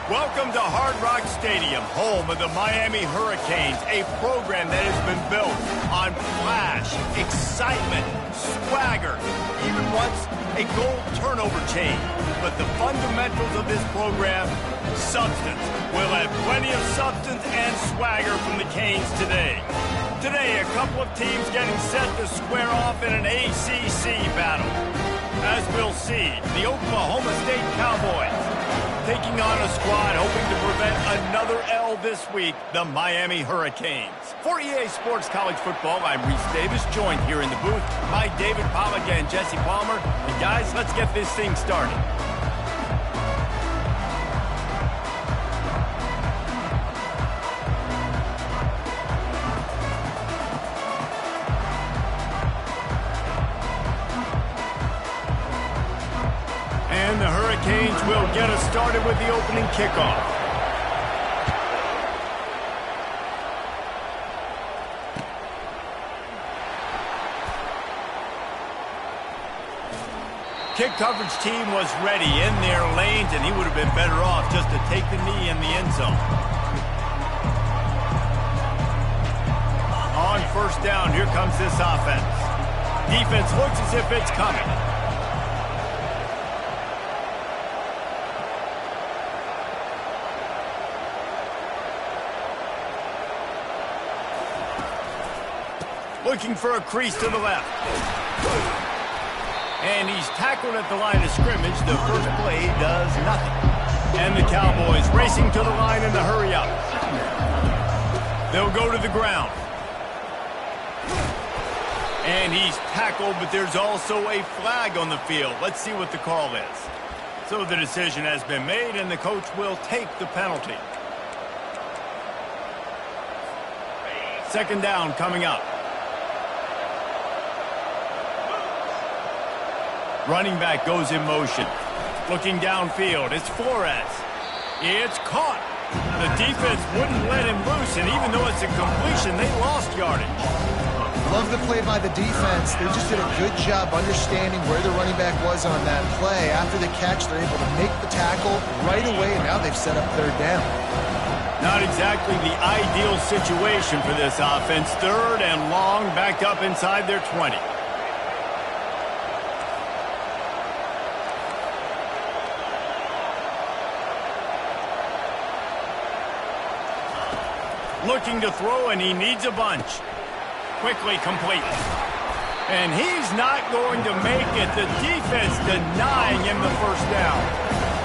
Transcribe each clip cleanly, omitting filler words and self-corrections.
Welcome to Hard Rock Stadium, home of the Miami Hurricanes, a program that has been built on flash, excitement, swagger, even once a goal turnover chain. But the fundamentals of this program, substance. We'll have plenty of substance and swagger from the Canes today. Today, a couple of teams getting set to square off in an ACC battle. As we'll see, the Oklahoma State Cowboys taking on a squad hoping to prevent another L this week, the Miami Hurricanes. For EA Sports College Football, I'm Reese Davis, joined here in the booth by David Pollack and Jesse Palmer. And guys, let's get this thing started. And the Hurricanes will get us started with the opening kickoff. Kick coverage team was ready in their lanes, and he would have been better off just to take the knee in the end zone. On first down, here comes this offense. Defense looks as if it's coming. Looking for a crease to the left. And he's tackled at the line of scrimmage. The first play does nothing. And the Cowboys racing to the line in the hurry-up. They'll go to the ground. And he's tackled, but there's also a flag on the field. Let's see what the call is. So the decision has been made, and the coach will take the penalty. Second down coming up. Running back goes in motion. Looking downfield, it's Flores. It's caught. The defense wouldn't let him loose, and even though it's a completion, they lost yardage. Love the play by the defense. They just did a good job understanding where the running back was on that play. After the catch, they're able to make the tackle right away, and now they've set up third down. Not exactly the ideal situation for this offense. Third and long, backed up inside their 20. Looking to throw, and he needs a bunch. Quickly complete. And he's not going to make it. The defense denying him the first down.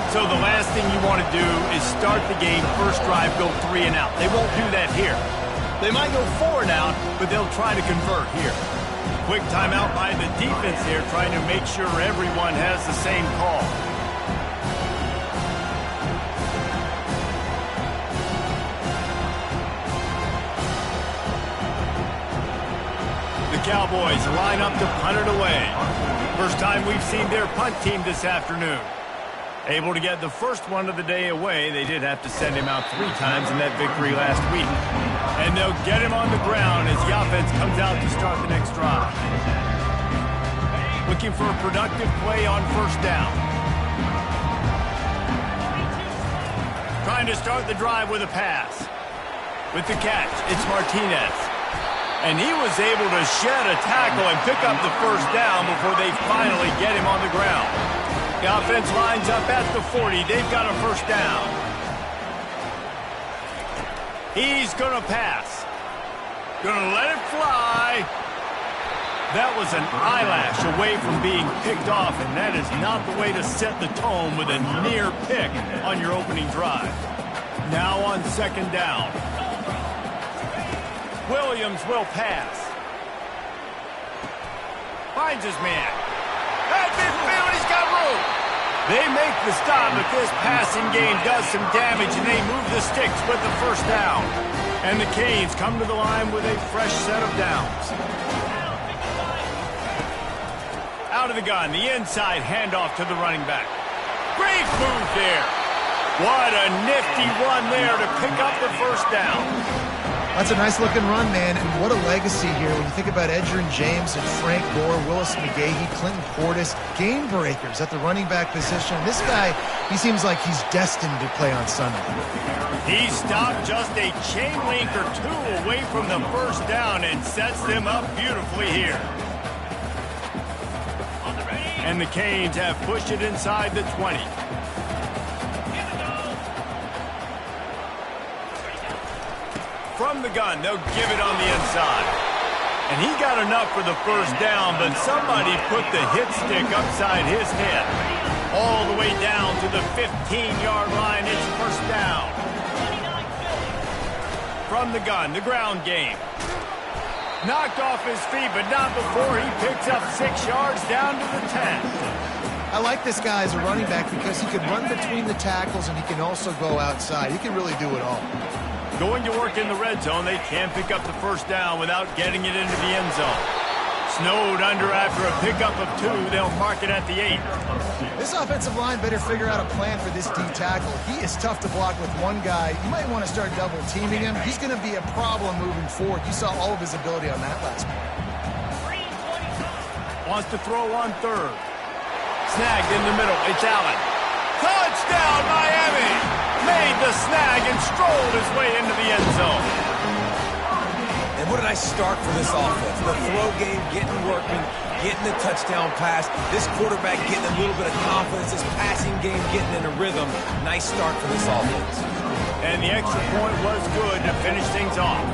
So the last thing you want to do is start the game, first drive, go 3 and out. They won't do that here. They might go 4 and out, but they'll try to convert here. Quick timeout by the defense here, trying to make sure everyone has the same call. Cowboys line up to punt it away. First time we've seen their punt team this afternoon. Able to get the first one of the day away. They did have to send him out 3 times in that victory last week. And they'll get him on the ground as the offense comes out to start the next drive. Looking for a productive play on first down. Trying to start the drive with a pass. With the catch, it's Martinez. And he was able to shed a tackle and pick up the first down before they finally get him on the ground. The offense lines up at the 40. They've got a first down. He's going to pass. Going to let it fly. That was an eyelash away from being picked off, and that is not the way to set the tone with a near pick on your opening drive. Now on second down. Williams will pass. Finds his man. At midfield, he's got room. They make the stop, but this passing game does some damage, and they move the sticks with the first down. And the Canes come to the line with a fresh set of downs. Out of the gun, the inside handoff to the running back. Great move there. What a nifty run there to pick up the first down. That's a nice-looking run, man, and what a legacy here when you think about Edgerrin James and Frank Gore, Willis McGahee, Clinton Portis, game breakers at the running back position. This guy, he seems like he's destined to play on Sunday. He stopped just a chain link or two away from the first down and sets them up beautifully here. And the Canes have pushed it inside the 20. From the gun, they'll give it on the inside. And he got enough for the first down, but somebody put the hit stick upside his head. All the way down to the 15-yard line, it's first down. From the gun, the ground game. Knocked off his feet, but not before he picks up 6 yards down to the 10. I like this guy as a running back because he can run between the tackles and he can also go outside. He can really do it all. Going to work in the red zone, they can't pick up the first down without getting it into the end zone. Snowed under after a pickup of 2, they'll mark it at the 8. This offensive line better figure out a plan for this D tackle. He is tough to block with one guy. You might want to start double teaming him. He's going to be a problem moving forward. You saw all of his ability on that last play. Wants to throw on third. Snagged in the middle. It's Allen. Touchdown, Miami! Made the snag and strolled his way into the end zone. And what a nice start for this offense. The throw game getting working, getting the touchdown pass. This quarterback getting a little bit of confidence. This passing game getting in a rhythm. Nice start for this offense. And the extra point was good to finish things off.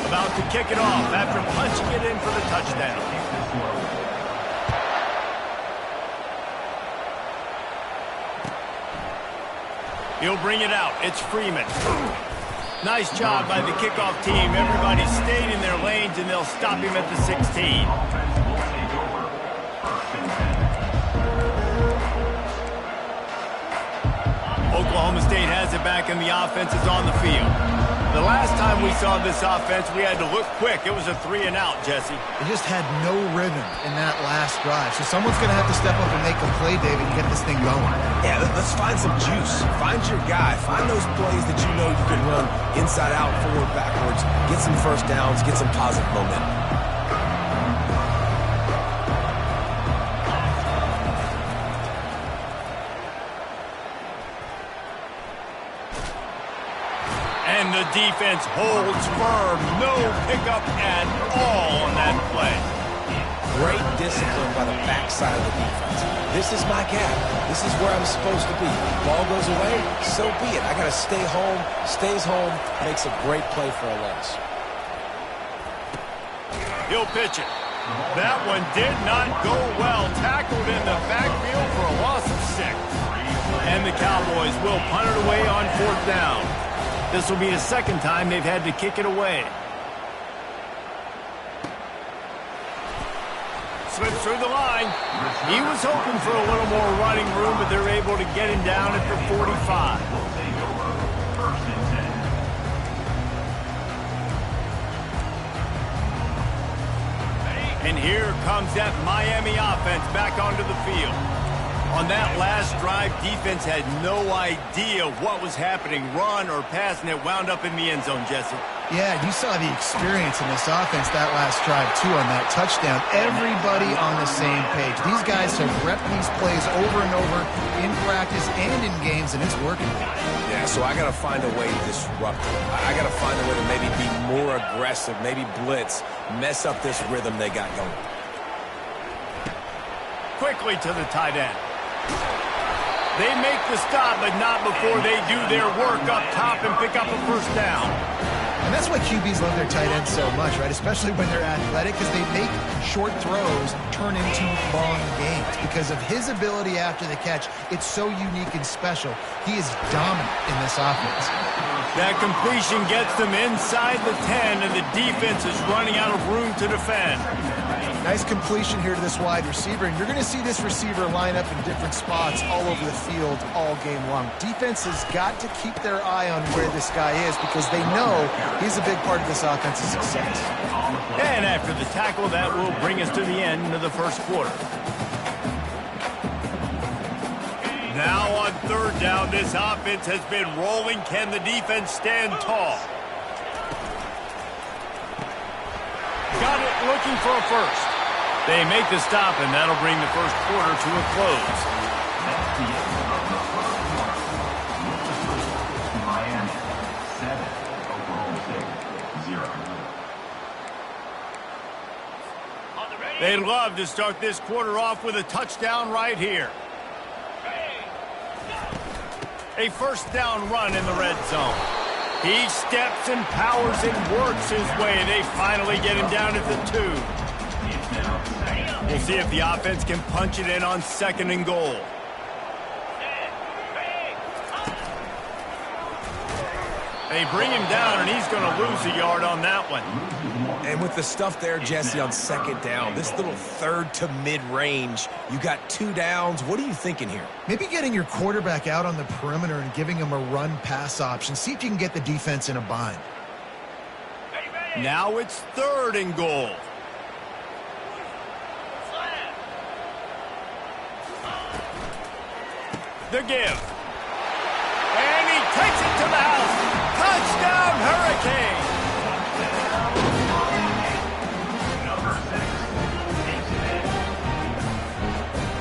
About to kick it off after punching it in for the touchdown. He'll bring it out. It's Freeman. Nice job by the kickoff team. Everybody stayed in their lanes, and they'll stop him at the 16. Oklahoma State has it back, and the offense is on the field. The last time we saw this offense, we had to look quick. It was a 3-and-out, Jesse. They just had no rhythm in that last drive. So someone's going to have to step up and make a play, David, and get this thing going. Yeah, let's find some juice. Find your guy. Find those plays that you know you can run inside out, forward, backwards. Get some first downs. Get some positive momentum. And the defense holds firm. No pickup at all on that play. Great discipline by the backside of the defense. This is my gap. This is where I'm supposed to be. Ball goes away, so be it. I got to stay home. Stays home. Makes a great play for a loss. He'll pitch it. That one did not go well. Tackled in the backfield for a loss of 6. And the Cowboys will punt it away on 4th down. This will be the second time they've had to kick it away. Slips through the line. He was hoping for a little more running room, but they're able to get him down at the 45. And here comes that Miami offense back onto the field. On that last drive, defense had no idea what was happening, run or pass, and it wound up in the end zone, Jesse. Yeah, you saw the experience in this offense that last drive, too, on that touchdown. Everybody on the same page. These guys have repped these plays over and over in practice and in games, and it's working. Yeah, so I got to find a way to disrupt them. I got to find a way to maybe be more aggressive, maybe blitz, mess up this rhythm they got going. Quickly to the tight end. They make the stop, but not before they do their work up top and pick up a first down. And that's why QBs love their tight ends so much, right? Especially when they're athletic, because they make short throws turn into long gains. Because of his ability after the catch, it's so unique and special. He is dominant in this offense. That completion gets them inside the 10, and the defense is running out of room to defend. Nice completion here to this wide receiver, and you're going to see this receiver line up in different spots all over the field all game long. Defense has got to keep their eye on where this guy is because they know he's a big part of this offense's success. And after the tackle, that will bring us to the end of the first quarter. Now on third down, this offense has been rolling. Can the defense stand tall? Got it, looking for a first. They make the stop, and that'll bring the first quarter to a close. Miami 7, Oklahoma State 0. They'd love to start this quarter off with a touchdown right here. A first down run in the red zone. He steps and powers and works his way. They finally get him down at the 2. We'll see if the offense can punch it in on 2nd and goal. They bring him down, and he's going to lose a yard on that one. And with the stuff there, Jesse, on 2nd down, this little third to mid-range, you got 2 downs. What are you thinking here? Maybe getting your quarterback out on the perimeter and giving him a run-pass option. See if you can get the defense in a bind. Now it's 3rd and goal. The give. And he takes it to the house. Touchdown, Hurricane.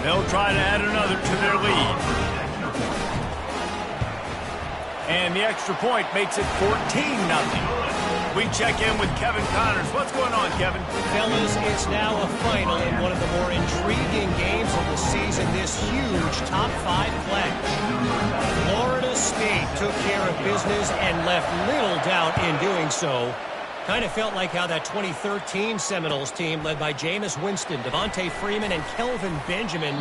They'll try to add another to their lead. And the extra point makes it 14-0. We check in with Kevin Connors. What's going on, Kevin? Fellas, it's now a final in one of the more intriguing games of the season, this huge top 5 clash. Florida State took care of business and left little doubt in doing so. Kind of felt like how that 2013 Seminoles team, led by Jameis Winston, Devontae Freeman, and Kelvin Benjamin,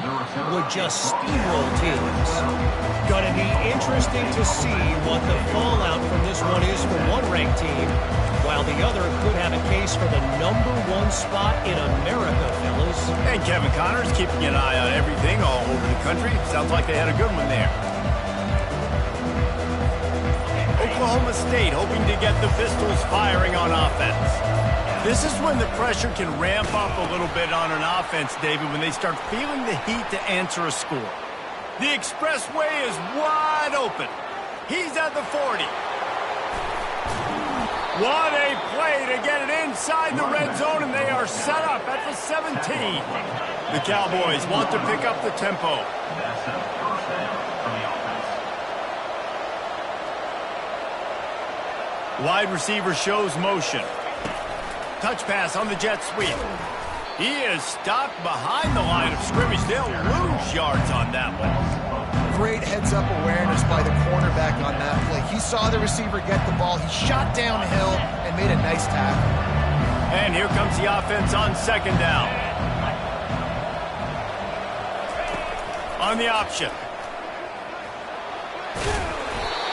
would just steamroll teams. Gonna be interesting to see what the fallout from this one is for one ranked team, while the other could have a case for the #1 spot in America, fellas. And Kevin Connors keeping an eye on everything all over the country. Sounds like they had a good one there. Oklahoma State hoping to get the Pistols firing on offense. This is when the pressure can ramp up a little bit on an offense, David, when they start feeling the heat to answer a score. The expressway is wide open. He's at the 40. What a play to get it inside the red zone, and they are set up at the 17. The Cowboys want to pick up the tempo. Wide receiver shows motion. Touch pass on the jet sweep. He is stopped behind the line of scrimmage. They'll lose yards on that one. Great heads-up awareness by the cornerback on that play. He saw the receiver get the ball. He shot downhill and made a nice tackle. And here comes the offense on 2nd down. On the option.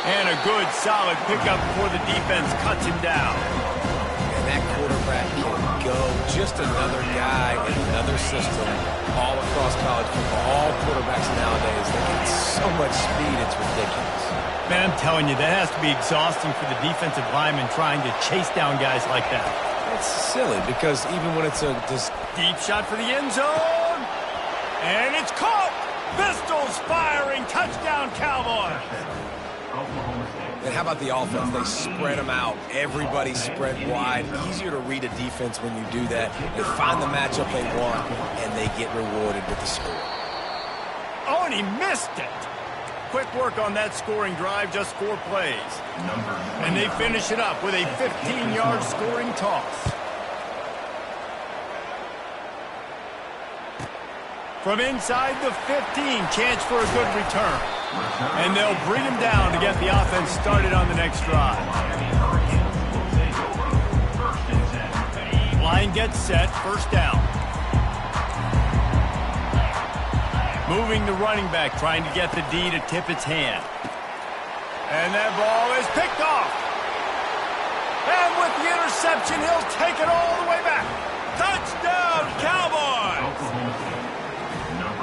And a good, solid pickup before the defense cuts him down. And that quarterback can go. Just another guy in another system all across college football. All quarterbacks nowadays, they get so much speed, it's ridiculous. Man, I'm telling you, that has to be exhausting for the defensive lineman trying to chase down guys like that. It's silly because even when it's a deep shot for the end zone. And it's caught. Pistols firing. Touchdown, Cowboys. And how about the offense? They spread them out. Everybody spread wide. Easier to read a defense when you do that. They find the matchup they want, and they get rewarded with the score. Oh, and he missed it. Quick work on that scoring drive, just 4 plays. And they finish it up with a 15-yard scoring toss. From inside the 15, chance for a good return. And they'll bring him down to get the offense started on the next drive. Line gets set, first down. Moving the running back, trying to get the D to tip its hand. And that ball is picked off. And with the interception, he'll take it all the way back. Touchdown, Cowboys!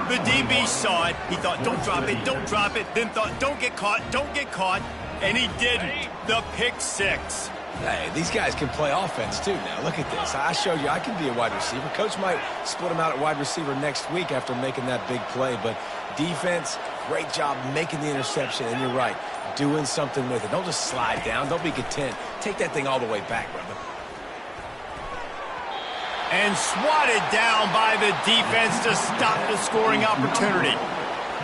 The DB saw it. He thought, don't drop it, don't drop it. Then thought, don't get caught, and he didn't. The pick 6. Hey, these guys can play offense too now. Look at this. I showed you I can be a wide receiver. Coach might split him out at wide receiver next week after making that big play. But defense, great job making the interception. And you're right, doing something with it. Don't just slide down. Don't be content. Take that thing all the way back, brother. And swatted down by the defense to stop the scoring opportunity.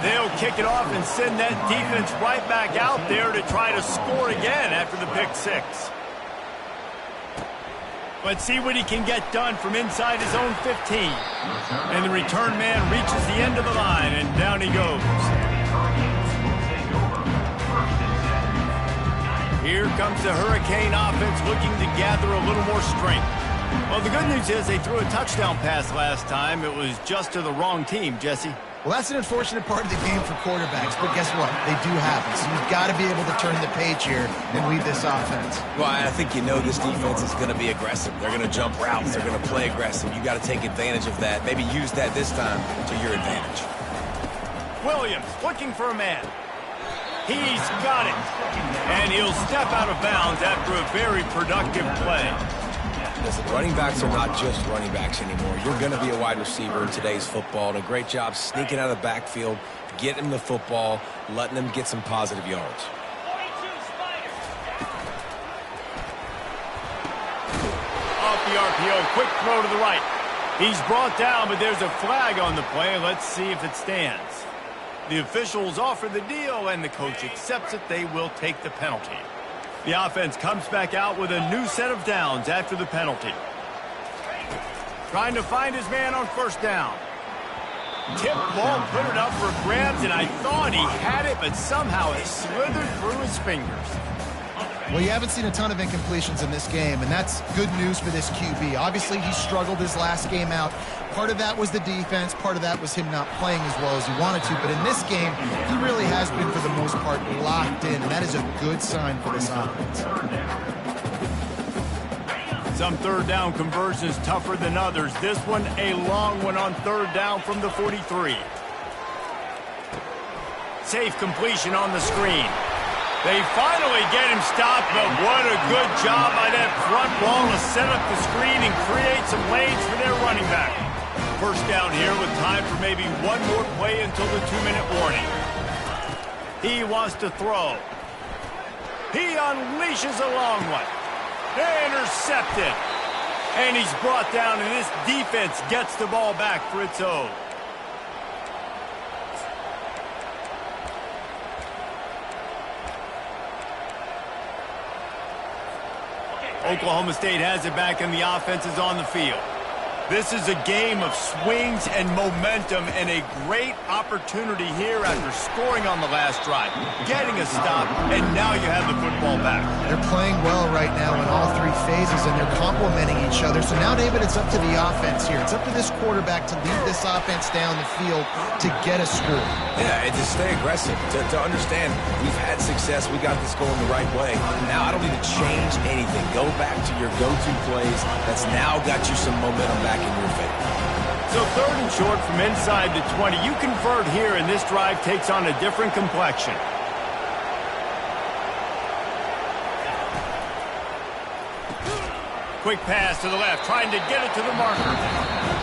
They'll kick it off and send that defense right back out there to try to score again after the pick six. Let's see what he can get done from inside his own 15. And the return man reaches the end of the line, and down he goes. Here comes the Hurricane offense looking to gather a little more strength. Well, the good news is they threw a touchdown pass last time. It was just to the wrong team, Jesse. Well, that's an unfortunate part of the game for quarterbacks, but guess what? They do happen. So you've got to be able to turn the page here and lead this offense. Well, I think you know this defense is going to be aggressive. They're going to jump routes. They're going to play aggressive. You got to take advantage of that. Maybe use that this time to your advantage. Williams looking for a man. He's got it. And he'll step out of bounds after a very productive play. Listen, running backs are not just running backs anymore. You're going to be a wide receiver in today's football. And a great job sneaking out of the backfield, getting the football, letting them get some positive yards. Off the RPO, quick throw to the right. He's brought down, but there's a flag on the play. Let's see if it stands. The officials offer the deal, and the coach accepts it. They will take the penalty. The offense comes back out with a new set of downs after the penalty. Trying to find his man on first down. Tip ball, put it up for grabs, and I thought he had it, but somehow it slithered through his fingers. Well, you haven't seen a ton of incompletions in this game, and that's good news for this QB. Obviously, he struggled his last game out. Part of that was the defense. Part of that was him not playing as well as he wanted to. But in this game, he really has been, for the most part, locked in, and that is a good sign for this offense. Some third down conversions tougher than others. This one, a long one on third down from the 43. Safe completion on the screen. They finally get him stopped, but what a good job by that front ball to set up the screen and create some lanes for their running back. First down here with time for maybe one more play until the 2-minute warning. He wants to throw. He unleashes a long one. Intercepted. And he's brought down, and this defense gets the ball back for its own. Oklahoma State has it back, and the offense is on the field. This is a game of swings and momentum, and a great opportunity here after scoring on the last drive, getting a stop, and now you have the football back. They're playing well right now in all three phases, and they're complementing each other. So now, David, it's up to the offense here. It's up to this quarterback to lead this offense down the field to get a score. Yeah, and to stay aggressive, to understand we've had success, we got this going the right way. Now I don't need to change anything. Go back to your go-to plays. That's now got you some momentum back in your favor. So third and short from inside the 20. You convert here, and this drive takes on a different complexion. Quick pass to the left, trying to get it to the marker.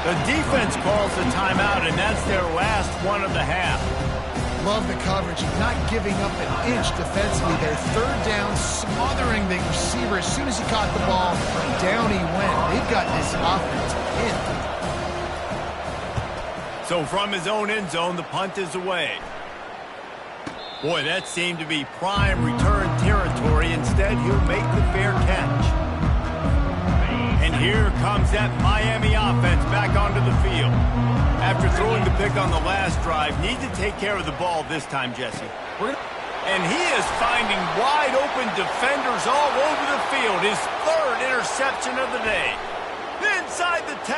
The defense calls the timeout, and that's their last one of the half. Love the coverage, not giving up an inch defensively. They're third down, smothering the receiver. As soon as he caught the ball, down he went. They've got this offense pinned. So from his own end zone, the punt is away. Boy, that seemed to be prime return territory. Instead, he'll make the fair catch. And here comes that Miami offense back onto the field. After throwing the pick on the last drive, need to take care of the ball this time, Jesse. And he is finding wide open defenders all over the field. His third interception of the day. Inside the 10.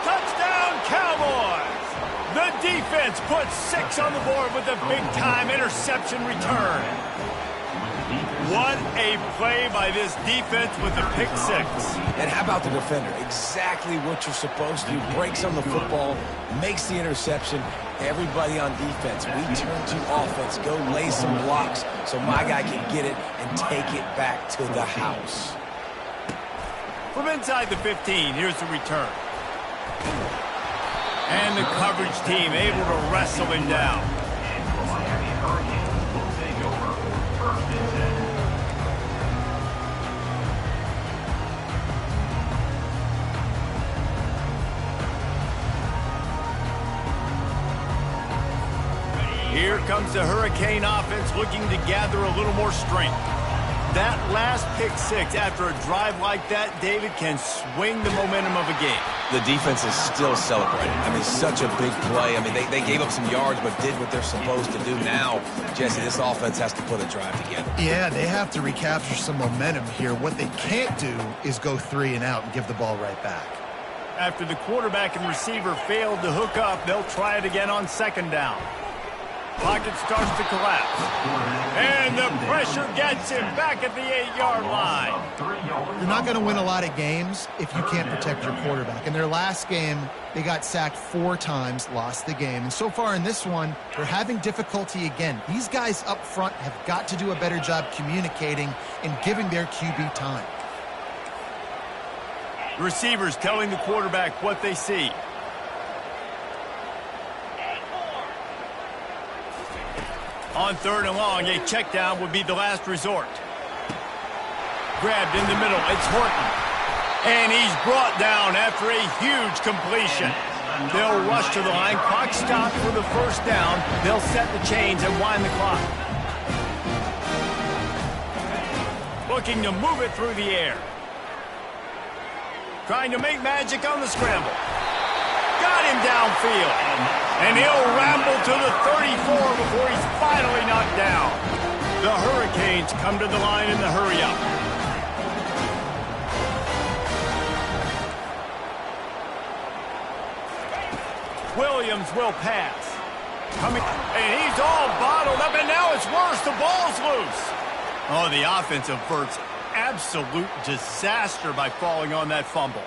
Touchdown, Cowboys! The defense puts 6 on the board with a big-time interception return. What a play by this defense with the pick six. And how about the defender? Exactly what you're supposed to do. Breaks on the football, makes the interception. Everybody on defense, we turn to offense. Go lay some blocks so my guy can get it and take it back to the house. From inside the 15, here's the return. And the coverage team able to wrestle him down. The Miami Hurricanes will take over 1st and 10. Here comes the Hurricane offense looking to gather a little more strength. That last pick six after a drive like that, David, can swing the momentum of a game. The defense is still celebrating. I mean, such a big play. I mean, they gave up some yards but did what they're supposed to do. Now, Jesse, this offense has to put a drive together. Yeah, they have to recapture some momentum here. What they can't do is go 3 and out and give the ball right back. After the quarterback and receiver failed to hook up, they'll try it again on 2nd down. Pocket starts to collapse. And the pressure gets him back at the 8-yard line. You're not going to win a lot of games if you can't protect your quarterback. In their last game, they got sacked 4 times, lost the game. And so far in this one, they're having difficulty again. These guys up front have got to do a better job communicating and giving their QB time. Receivers telling the quarterback what they see. On 3rd and long, a check down would be the last resort. Grabbed in the middle, it's Horton. And he's brought down after a huge completion. They'll rush to the line, clock stopped for the 1st down. They'll set the chains and wind the clock. Looking to move it through the air. Trying to make magic on the scramble. Got him downfield. And he'll ramble to the 34 before he's finally knocked down. The Hurricanes come to the line in the hurry-up. Williams will pass. Coming, and he's all bottled up, and now it's worse. The ball's loose. Oh, the offense averts absolute disaster by falling on that fumble.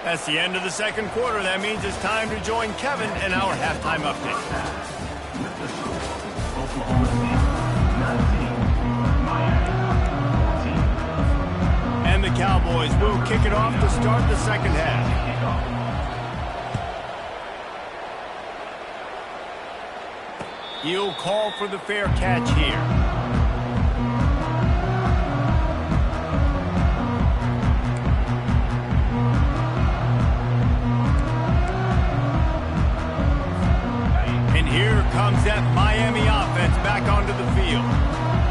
That's the end of the 2nd quarter. That means it's time to join Kevin in our halftime update. Oklahoma State 19, Miami 14. And the Cowboys will kick it off to start the 2nd half. He'll call for the fair catch here. Here comes that Miami offense back onto the field.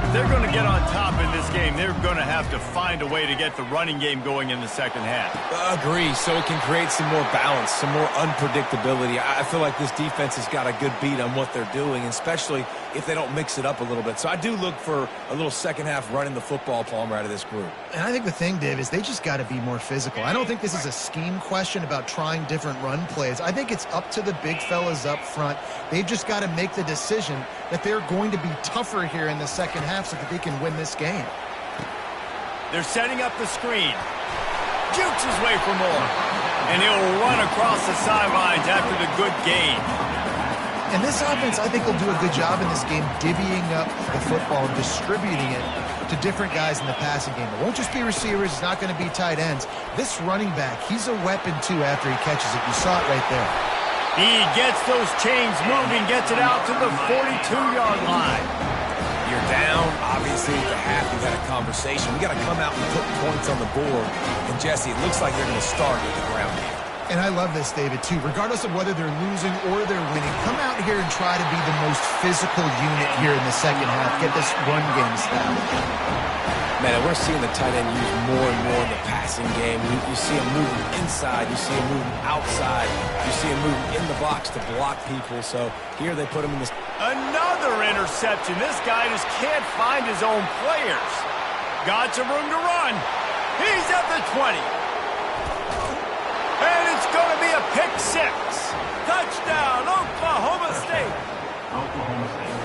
If they're going to get on top in this game, they're going to have to find a way to get the running game going in the 2nd half. Agree, so it can create some more balance, some more unpredictability. I feel like this defense has got a good beat on what they're doing, especially if they don't mix it up a little bit. So I do look for a little 2nd half running the football, Palmer, out of this group. And I think the thing, Dave, is they just got to be more physical. I don't think this is a scheme question about trying different run plays. I think it's up to the big fellas up front. They've just got to make the decision that they're going to be tougher here in the 2nd half so that they can win this game. They're setting up the screen. Jukes his way for more. And he'll run across the sidelines after the good gain. And this offense, I think, will do a good job in this game divvying up the football and distributing it to different guys in the passing game. It won't just be receivers. It's not going to be tight ends. This running back, he's a weapon, too, after he catches it. You saw it right there. He gets those chains moving, gets it out to the 42-yard line. You're down. Obviously, at the half, you've had a conversation. We got to come out and put points on the board. And, Jesse, it looks like they're going to start with the ground game. And I love this, David, too. Regardless of whether they're losing or they're winning, come out here and try to be the most physical unit here in the 2nd half. Get this run game established. Man, and we're seeing the tight end used more and more in the passing game. You see him moving inside. You see him moving outside. You see him moving in the box to block people. So here they put him in this. Another interception. This guy just can't find his own players. Got some room to run. He's at the 20. And it's going to be a pick six. Touchdown, Oklahoma State. Oklahoma State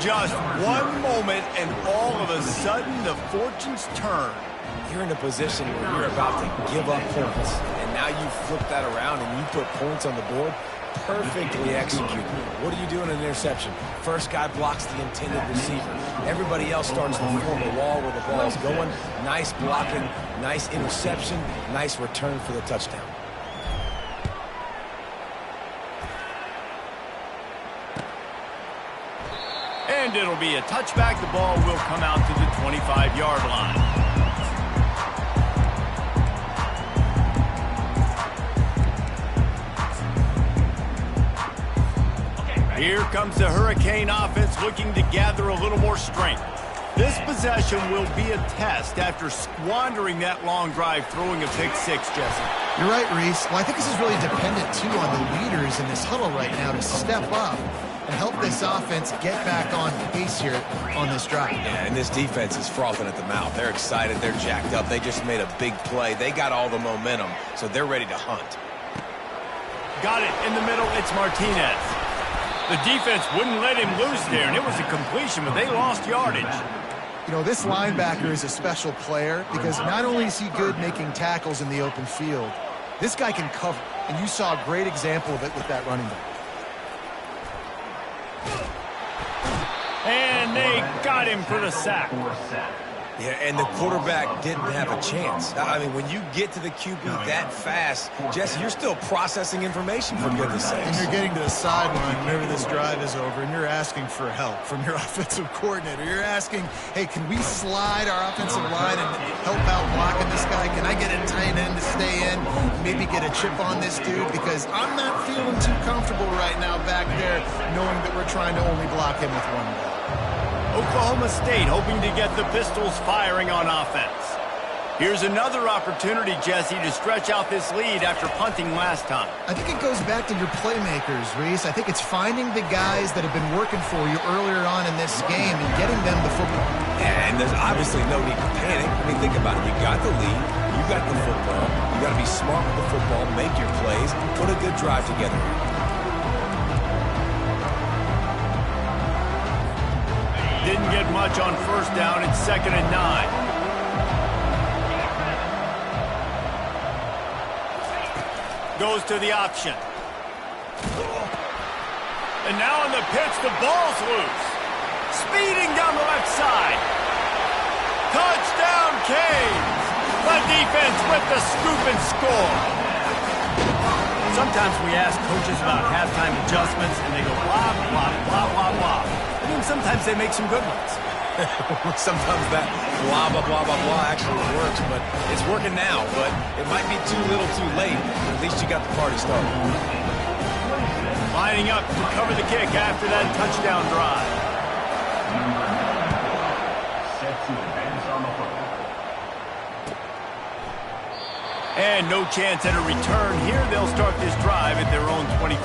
Just one moment, and all of a sudden, the fortunes turn. You're in a position where you're about to give up points, and now you flip that around and you put points on the board. Perfectly executed. What do you do in an interception? First guy blocks the intended receiver. Everybody else starts to form a wall where the ball's going. Nice blocking, nice interception, nice return for the touchdown. And it'll be a touchback. The ball will come out to the 25-yard line. Here comes the Hurricane offense looking to gather a little more strength. This possession will be a test after squandering that long drive throwing a pick six, Jesse. You're right, Reese. Well, I think this is really dependent, too, on the leaders in this huddle right now to step up and help this offense get back on pace here on this drive. Yeah, and this defense is frothing at the mouth. They're excited. They're jacked up. They just made a big play. They got all the momentum, so they're ready to hunt. Got it in the middle. It's Martinez. The defense wouldn't let him loose there, and it was a completion, but they lost yardage. You know, this linebacker is a special player because not only is he good making tackles in the open field, this guy can cover, and you saw a great example of it with that running back. And they got him for the sack. Yeah, and the quarterback didn't have a chance. I mean, when you get to the QB that fast, Jesse, you're still processing information, for goodness sakes. And you're getting to the sideline whenever this drive is over, and you're asking for help from your offensive coordinator. You're asking, hey, can we slide our offensive line and help out blocking this guy? Can I get a tight end to stay in, maybe get a chip on this dude? Because I'm not feeling too comfortable right now back there knowing that we're trying to only block him with one guy. Oklahoma State hoping to get the Pistols firing on offense. Here's another opportunity, Jesse, to stretch out this lead after punting last time. I think it goes back to your playmakers, Reese. I think it's finding the guys that have been working for you earlier on in this game and getting them the football. And there's obviously no need to panic. I mean, think about it. You got the lead. You got the football. You got to be smart with the football, make your plays, put a good drive together. Didn't get much on first down. It's 2nd and 9. Goes to the option. And now on the pitch, the ball's loose. Speeding down the left side. Touchdown, Canes. The defense with the scoop and score. Sometimes we ask coaches about halftime adjustments, and they go blah, blah, blah, blah, blah. I mean, sometimes they make some good ones. Sometimes that blah, blah, blah, blah, blah actually works, but it's working now. But it might be too little too late. At least you got the party started. Lining up to cover the kick after that touchdown drive. Set to advance on the football. And no chance at a return here. They'll start this drive at their own 25.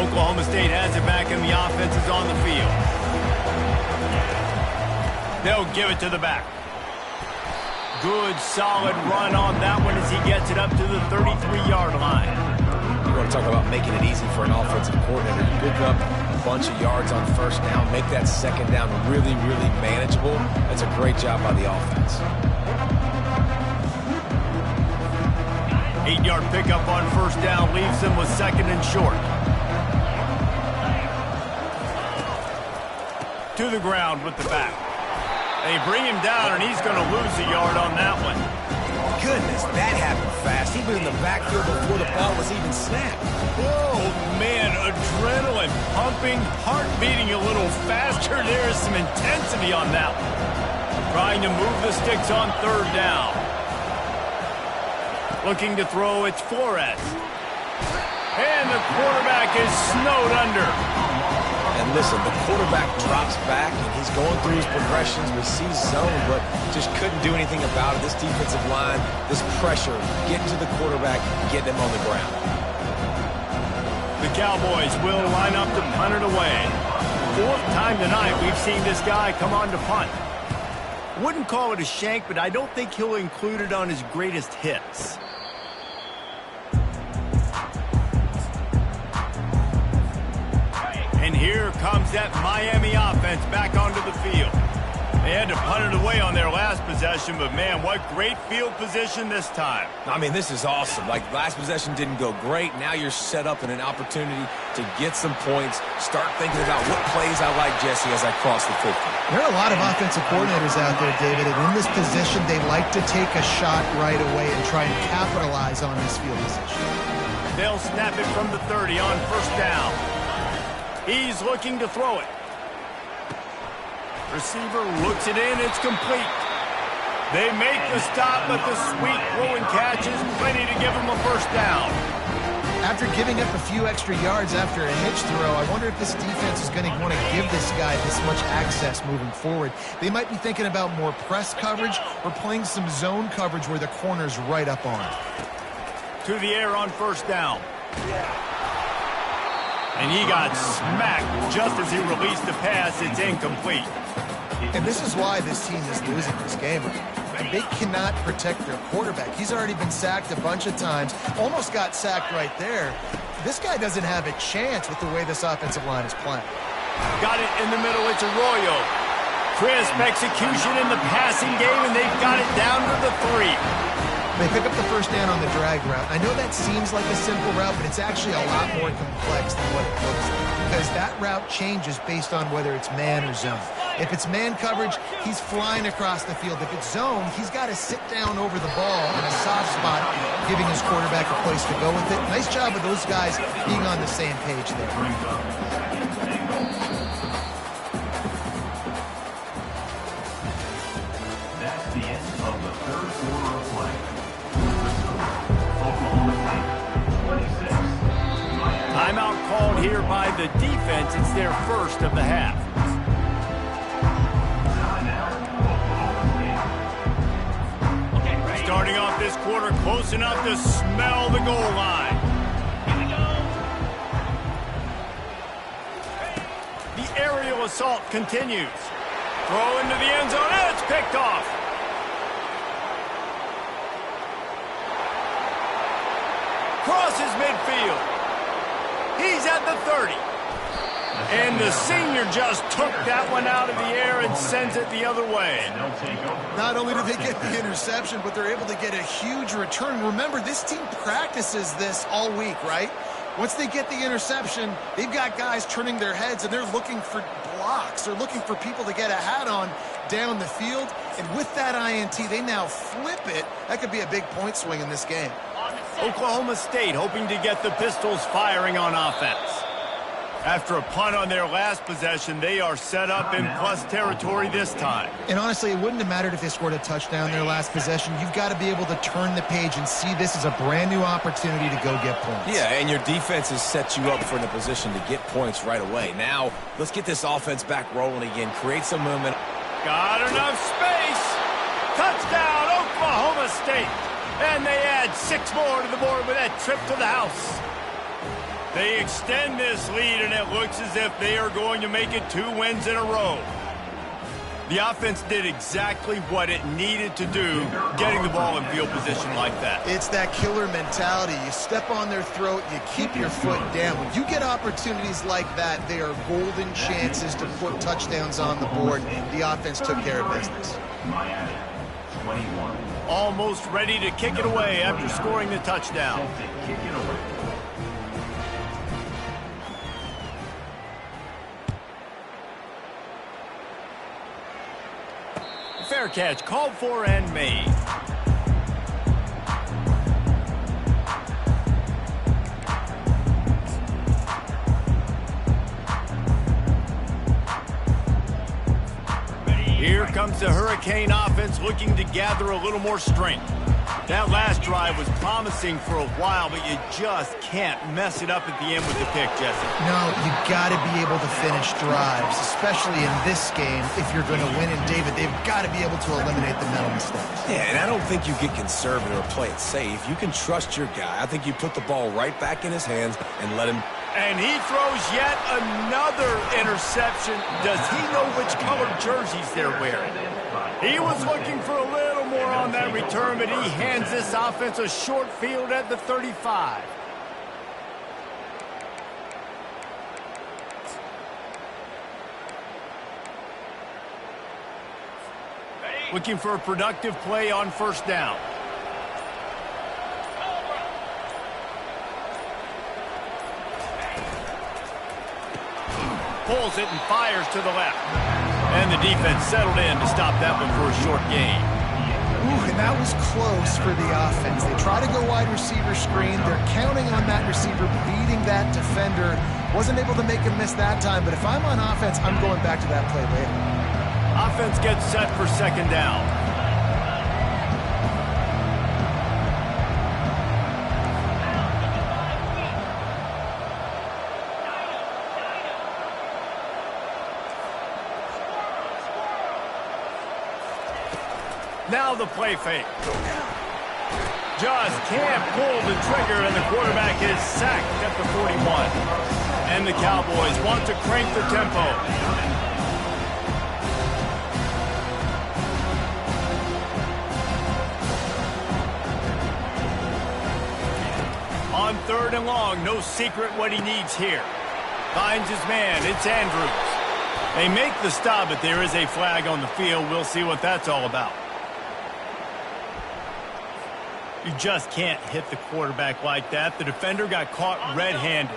Oklahoma State has it back, and the offense is on the field. They'll give it to the back. Good, solid run on that one as he gets it up to the 33-yard line. You want to talk about making it easy for an offensive coordinator. You pick up a bunch of yards on first down, make that second down really, really manageable. That's a great job by the offense. 8-yard pickup on first down leaves them with 2nd and short. To the ground with the back. They bring him down, and he's going to lose a yard on that one. Goodness, that happened fast. He was in the backfield before the ball was even snapped. Oh, man, adrenaline pumping, heart beating a little faster. There is some intensity on that one. Trying to move the sticks on 3rd down. Looking to throw, it's Flores. And the quarterback is snowed under. And listen, the quarterback drops back, and he's going through his progressions. We see zone, but just couldn't do anything about it. This defensive line, this pressure, getting to the quarterback, getting him on the ground. The Cowboys will line up to punt it away. fourth time tonight we've seen this guy come on to punt. Wouldn't call it a shank, but I don't think he'll include it on his greatest hits. And here comes that Miami offense back onto the field. They had to punt it away on their last possession, but man, what great field position this time. I mean, this is awesome. Like, last possession didn't go great. Now you're set up in an opportunity to get some points. Start thinking about what plays I like, Jesse, as I cross the 50. There are a lot of offensive coordinators out there, David, and in this position, they like to take a shot right away and try and capitalize on this field position. They'll snap it from the 30 on first down. He's looking to throw it. Receiver looks it in. It's complete. They make the stop, but the sweet throwing catch is plenty to give him a first down. After giving up a few extra yards after a hitch throw, I wonder if this defense is going to want to give this guy this much access moving forward. They might be thinking about more press coverage or playing some zone coverage where the corner's right up on him. To the air on first down. And he got smacked just as he released the pass. It's incomplete. And this is why this team is losing this game. They cannot protect their quarterback. He's already been sacked a bunch of times. Almost got sacked right there. This guy doesn't have a chance with the way this offensive line is playing. Got it in the middle. It's Arroyo. Crisp execution in the passing game, and they've got it down to the 3. They pick up the first down on the drag route. I know that seems like a simple route, but it's actually a lot more complex than what it looks like, because that route changes based on whether it's man or zone. If it's man coverage, he's flying across the field. If it's zone, he's got to sit down over the ball in a soft spot, giving his quarterback a place to go with it. Nice job of those guys being on the same page there. That's the end of the third quarter of play. Oklahoma State, 26. Miami. Timeout called here by the defense. It's their first of the half. Starting off this quarter close enough to smell the goal line. The aerial assault continues. Throw into the end zone, and it's picked off. Crosses midfield. He's at the 30. And the senior just took that one out of the air and sends it the other way. Not only do they get the interception, but they're able to get a huge return. Remember, this team practices this all week, right? Once they get the interception, they've got guys turning their heads, and they're looking for blocks. They're looking for people to get a hat on down the field. And with that INT, they now flip it. That could be a big point swing in this game. Oklahoma State hoping to get the Pistols firing on offense. After a punt on their last possession, they are set up in plus territory this time. And honestly, it wouldn't have mattered if they scored a touchdown their last possession. You've got to be able to turn the page and see this as a brand new opportunity to go get points. Yeah, and your defense has set you up for in a position to get points right away. Now, let's get this offense back rolling again. Create some momentum. Got enough space. Touchdown, Oklahoma State. And they add 6 more to the board with that trip to the house. They extend this lead, and it looks as if they are going to make it 2 wins in a row. The offense did exactly what it needed to do, getting the ball in field position like that. It's that killer mentality. You step on their throat, you keep your foot down. When you get opportunities like that, they are golden chances to put touchdowns on the board. The offense took care of business. Miami, 21. Almost ready to kick it away after scoring the touchdown. Kick it away. Fair catch, called for and made. Here comes the Hurricane offense looking to gather a little more strength. That last drive was promising for a while, but you just can't mess it up at the end with the pick, Jesse. No, you got to be able to finish drives, especially in this game. If you're going to win, and David, they've got to be able to eliminate the mental mistakes. Yeah, and I don't think you get conservative or play it safe. You can trust your guy. I think you put the ball right back in his hands and let him And he throws yet another interception. Does he know which colored jerseys they're wearing? He was looking for a little more on that return, but he hands this offense a short field at the 35. Looking for a productive play on first down. Pulls it and fires to the left. And the defense settled in to stop that one for a short gain. Ooh, and that was close for the offense. They try to go wide receiver screen. They're counting on that receiver beating that defender. Wasn't able to make him miss that time, but if I'm on offense, I'm going back to that play later. Offense gets set for second down. Now the play fake. Just can't pull the trigger, and the quarterback is sacked at the 41. And the Cowboys want to crank the tempo. On third and long, no secret what he needs here. Finds his man, it's Andrews. They make the stop, but there is a flag on the field. We'll see what that's all about. You just can't hit the quarterback like that. The defender got caught red-handed.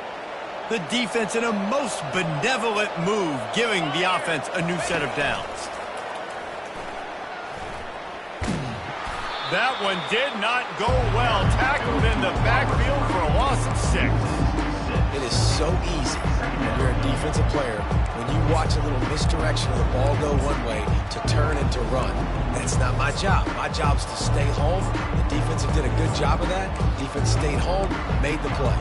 The defense in a most benevolent move, giving the offense a new set of downs. That one did not go well. Tackled in the backfield for a loss of 6. It is so easy when you're a defensive player, when you watch a little misdirection of the ball go one way, to turn and to run. That's not my job. My job is to stay home. The defensive did a good job of that. Defense stayed home, made the play.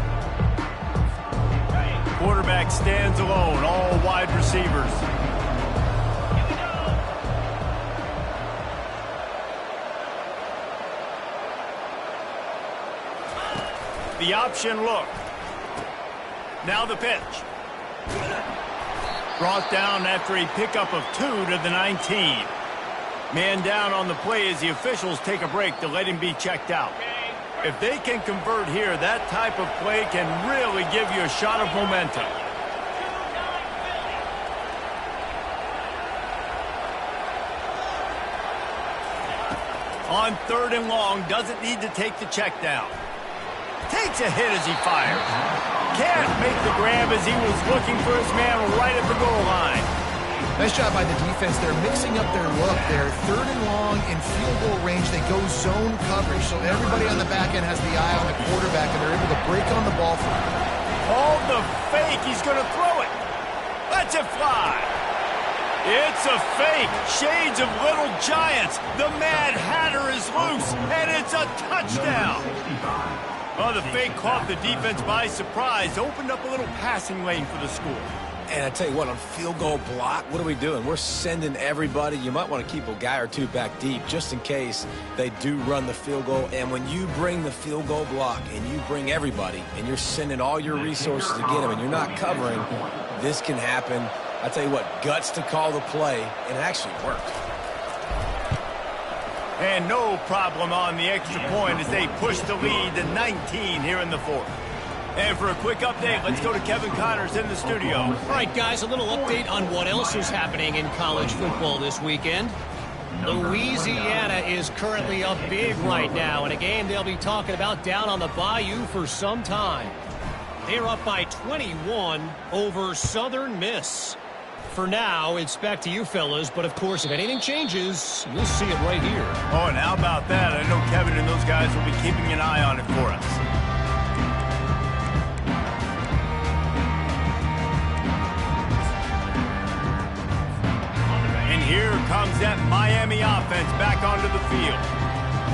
Quarterback stands alone, all wide receivers. The option look. Now the pitch. Brought down after a pickup of 2 to the 19. Man down on the play as the officials take a break to let him be checked out. If they can convert here, that type of play can really give you a shot of momentum. On third and long, doesn't need to take the check down. Takes a hit as he fires. Can't make the grab as he was looking for his man right at the goal line. Nice job by the defense. They're mixing up their look. They're third and long in field goal range. They go zone coverage, so everybody on the back end has the eye on the quarterback, and they're able to break on the ball for him. Called the fake. He's going to throw it. Lets it fly. It's a fake. Shades of Little Giants. The Mad Hatter is loose, and it's a touchdown. Oh, the fake caught the defense by surprise. Opened up a little passing lane for the score. And I tell you what, on field goal block, what are we doing? We're sending everybody. You might want to keep a guy or two back deep just in case they do run the field goal. And when you bring the field goal block and you bring everybody and you're sending all your resources to get them and you're not covering, this can happen. I tell you what, guts to call the play, and it actually worked. And no problem on the extra point as they push the lead to 19 here in the fourth. And for a quick update, let's go to Kevin Connors in the studio. All right, guys, a little update on what else is happening in college football this weekend. Louisiana is currently up big right now in a game they'll be talking about down on the Bayou for some time. They're up by 21 over Southern Miss. For now, it's back to you fellas, but of course, if anything changes, you'll see it right here. Oh, and how about that? I know Kevin and those guys will be keeping an eye on it for us. And here comes that Miami offense back onto the field.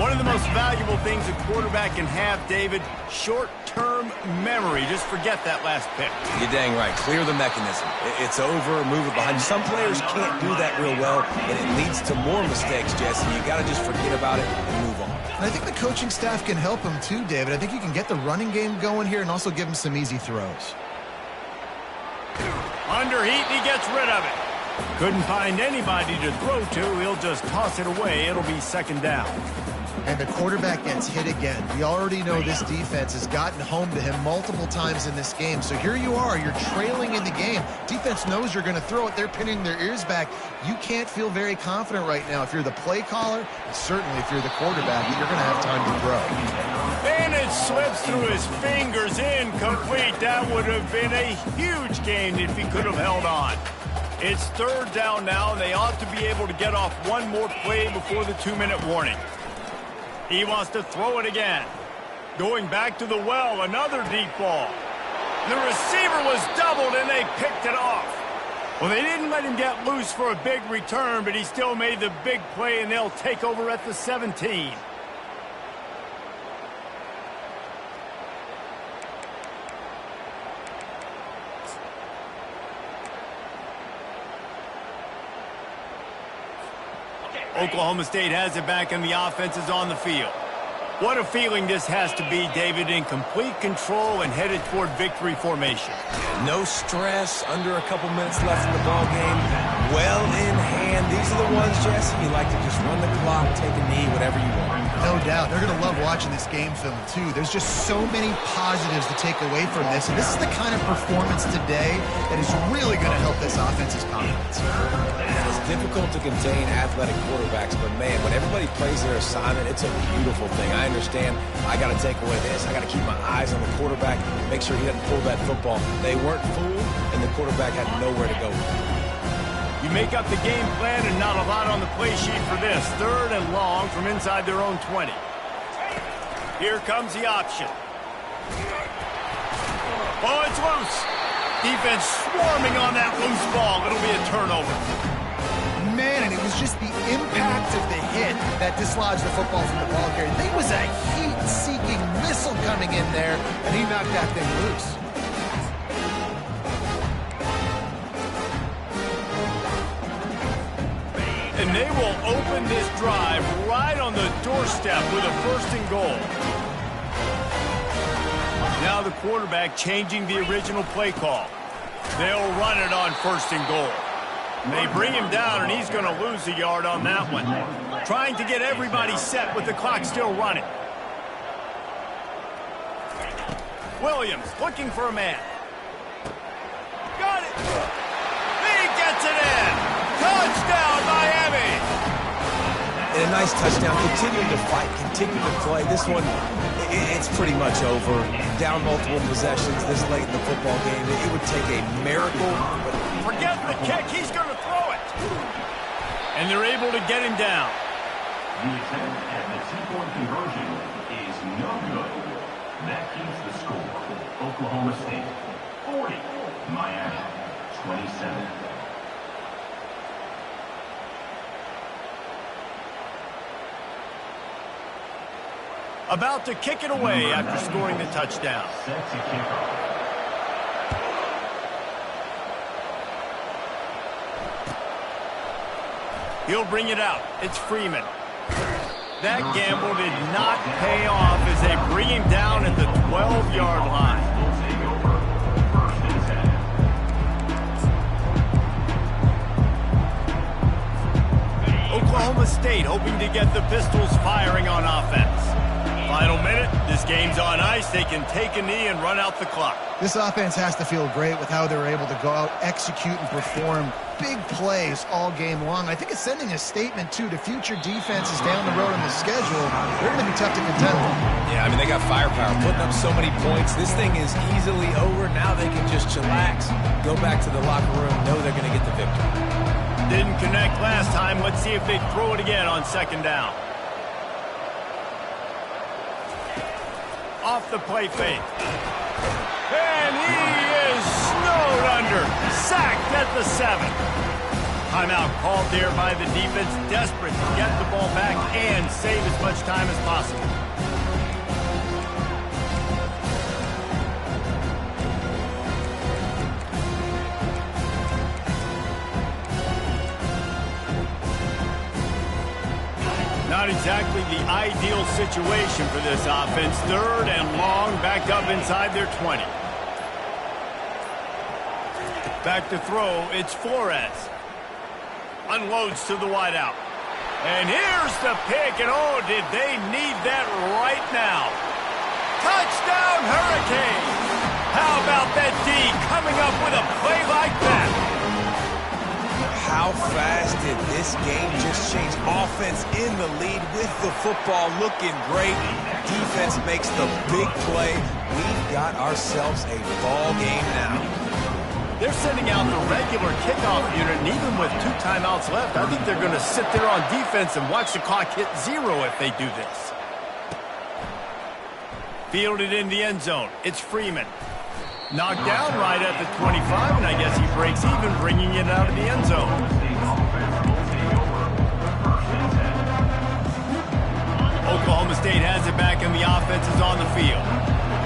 One of the most valuable things a quarterback can have, David, short-term memory. Just forget that last pick. You're dang right. Clear the mechanism. It's over. Move it behind you. Some players can't do that real well, and it leads to more mistakes, Jesse. You got to just forget about it and move on. And I think the coaching staff can help him too, David. I think you can get the running game going here and also give him some easy throws. Under heat, and he gets rid of it. Couldn't find anybody to throw to. He'll just toss it away. It'll be second down. And the quarterback gets hit again. We already know this defense has gotten home to him multiple times in this game. So here you are. You're trailing in the game. Defense knows you're going to throw it. They're pinning their ears back. You can't feel very confident right now if you're the play caller, and certainly if you're the quarterback, that you're going to have time to throw. And it slips through his fingers, incomplete. That would have been a huge gain if he could have held on. It's third down now, and they ought to be able to get off one more play before the 2-minute warning. He wants to throw it again. Going back to the well, another deep ball. The receiver was doubled, and they picked it off. Well, they didn't let him get loose for a big return, but he still made the big play, and they'll take over at the 17. Oklahoma State has it back, and the offense is on the field. What a feeling this has to be, David, in complete control and headed toward victory formation. No stress, under a couple minutes left in the ball game. Well in hand. These are the ones, Jesse, you like to just run the clock, take a knee, whatever you want. No doubt. They're going to love watching this game film, too. There's just so many positives to take away from this, and this is the kind of performance today that is really going to help this offense's confidence. It's difficult to contain athletic quarterbacks, but, man, when everybody plays their assignment, it's a beautiful thing. I understand I got to take away this. I got to keep my eyes on the quarterback, make sure he doesn't pull that football. They weren't fooled, and the quarterback had nowhere to go. You make up the game plan and not a lot on the play sheet for this. Third and long from inside their own 20. Here comes the option. Oh, it's loose. Defense swarming on that loose ball. It'll be a turnover. Man, and it was just the impact of the hit that dislodged the football from the ball carrier. There was a heat-seeking missile coming in there, and he knocked that thing loose. And they will open this drive right on the doorstep with a 1st and goal. Now the quarterback changing the original play call. They'll run it on 1st and goal. They bring him down, and he's going to lose a yard on that one. Trying to get everybody set with the clock still running. Williams looking for a man. Got it. He gets it in. Touchdown, Miami! And a nice touchdown. Continue to fight, continue to play. This one, it's pretty much over. Down multiple possessions this late in the football game. It would take a miracle. Forget the kick. He's going to throw it. And they're able to get him down. The attempt at the 2-point conversion is no good. That keeps the score. Oklahoma State 40, Miami 27. About to kick it away after scoring the touchdown. Set to kick off. He'll bring it out. It's Freeman. That gamble did not pay off as they bring him down at the 12-yard line. Oklahoma State hoping to get the Pistols firing on offense. Final minute, this game's on ice. They can take a knee and run out the clock. This offense has to feel great with how they're able to go out, execute, and perform big plays all game long. I think it's sending a statement, too, to future defenses down the road in the schedule. They're going to be tough to contend with. Yeah, I mean, they got firepower, putting up so many points. This thing is easily over. Now they can just chillax, go back to the locker room, know they're going to get the victory. Didn't connect last time. Let's see if they throw it again on 2nd down. Off the play fake. And he is snowed under. Sacked at the 7. Timeout called there by the defense. Desperate to get the ball back and save as much time as possible. Not exactly the ideal situation for this offense. 3rd and long, backed up inside their 20. Back to throw, it's Flores. Unloads to the wideout. And here's the pick, and oh, did they need that right now. Touchdown, Hurricanes! How about that D coming up with a play like that? How fast did this game just change? Offense in the lead with the football looking great. Defense makes the big play. We've got ourselves a ball game now. They're sending out the regular kickoff unit, and even with 2 timeouts left, I think they're going to sit there on defense and watch the clock hit 0 if they do this. Fielded in the end zone. It's Freeman. Knocked down right at the 25, and I guess he breaks even, bringing it out of the end zone. Oklahoma State has it back, and the offense is on the field.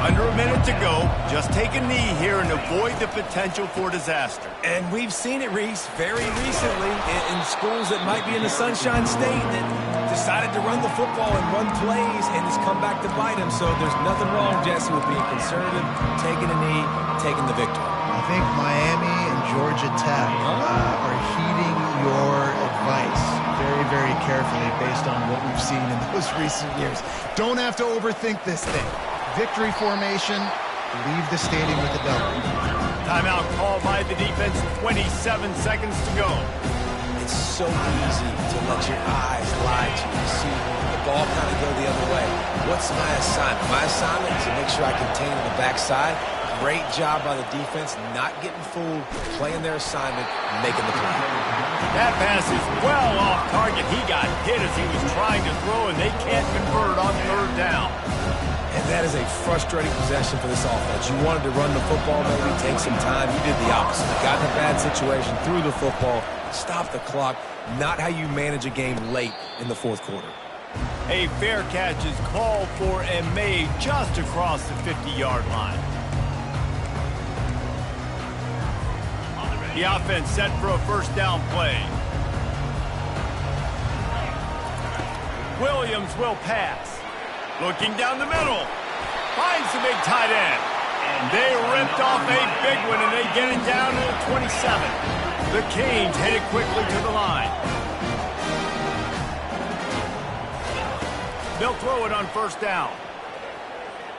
Under a minute to go. Just take a knee here and avoid the potential for disaster. And we've seen it, Reese, very recently in schools that might be in the Sunshine State that decided to run the football and run plays, and it's come back to bite them. So there's nothing wrong, Jesse, with being conservative, taking a knee, taking the victory. I think Miami and Georgia Tech are heeding your advice very, very carefully based on what we've seen in those recent years. Don't have to overthink this thing. Victory formation, leave the stadium with a W. Timeout called by the defense, 27 seconds to go. It's so easy to let your eyes lie to you. See the ball kind of go the other way. What's my assignment? My assignment is to make sure I contain on the backside. Great job by the defense, not getting fooled, playing their assignment, making the play. That pass is well off target. He got hit as he was trying to throw, and they can't convert on 3rd down. And that is a frustrating possession for this offense. You wanted to run the football, maybe take some time. You did the opposite. You got in a bad situation, threw the football, stopped the clock. Not how you manage a game late in the 4th quarter. A fair catch is called for and made just across the 50-yard line. The offense set for a 1st down play. Williams will pass. Looking down the middle. Finds the big tight end. And they ripped off a big one, and they get it down to the 27. The Canes headed quickly to the line. They'll throw it on 1st down.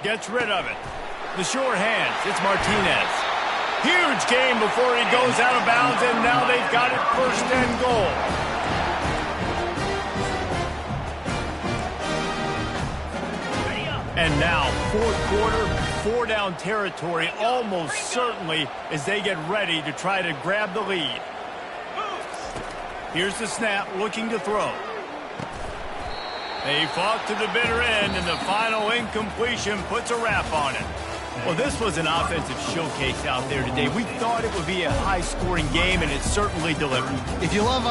Gets rid of it. The sure hands. It's Martinez. Huge game before he goes out of bounds, and now they've got it 1st and goal. And now, 4th quarter, 4-down territory almost certainly as they get ready to try to grab the lead. Here's the snap, looking to throw. They fought to the bitter end, and the final incompletion puts a wrap on it. Well, this was an offensive showcase out there today. We thought it would be a high-scoring game, and it certainly delivered. If you love